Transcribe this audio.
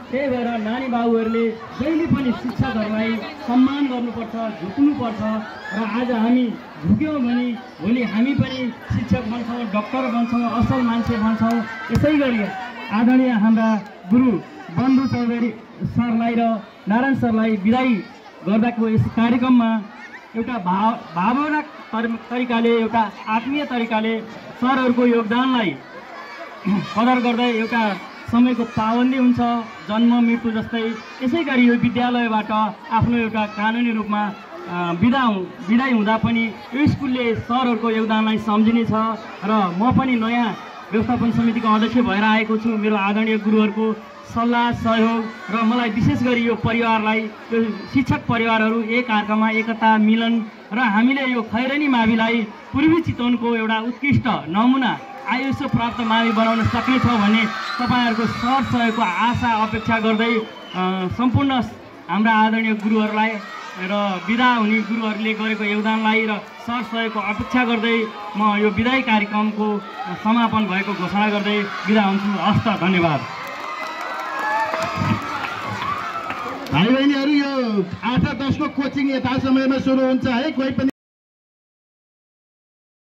त्यही भएर नानी बाबुहरूले जहिले पनि शिक्षकहरूलाई सम्मान गर्नुपर्छ, झुक्नुपर्छ। र आज हामी झुक्यौँ भने भोलि हामी पनि शिक्षक बन्छौँ, डक्टर बन्छौँ, असल मान्छे बन्छौँ। यसै गरी आदरणीय हाम्रा गुरु बन्धु चौधरी सरलाई र नारायण सरलाई बिदाई गर्दाको यस कार्यक्रममा एउटा भावनात्मक तरिकाले, एउटा आत्मीय तरिकाले सरहरूको योगदानलाई कदर गर्दै एउटा समयको पाबन्दी हुन्छ, जन्म मृत्यु जस्तै। यसै गरी यो विद्यालयबाट आफ्नो एउटा कानुनी रूपमा बिदाई हुँदा पनि यो स्कुलले सरहरूको योगदानलाई सम्झिनेछ। र म पनि नयाँ व्यवस्थापन समितिको अध्यक्ष भएर आएको छु। मेरो आदरणीय गुरुहरूको सल्लाह सहयोग र मलाई विशेष गरी यो परिवारलाई, यो शिक्षक परिवारहरू एक अर्कामा एकता मिलन र हामीले यो खैरनी माविलाई पूर्वी चितवनको एउटा उत्कृष्ट नमुना आयुष्य प्राप्त मावि बनाउन सक्नेछ भन्ने तपाईँहरूको सर सहयोगको आशा अपेक्षा गर्दै सम्पूर्ण हाम्रा आदरणीय गुरुहरूलाई र बिदा हुने गुरुहरूले गरेको योगदानलाई र सर सहयोगको अपेक्षा गर्दै म यो बिदाई कार्यक्रमको समापन भएको घोषणा गर्दै बिदा हुन्छु। हस्त, धन्यवाद। भाइ बहिनीहरू, यो 8 र 10 को कोचिङ यथा समयमा सुरु हुन्छ है। कोही पनि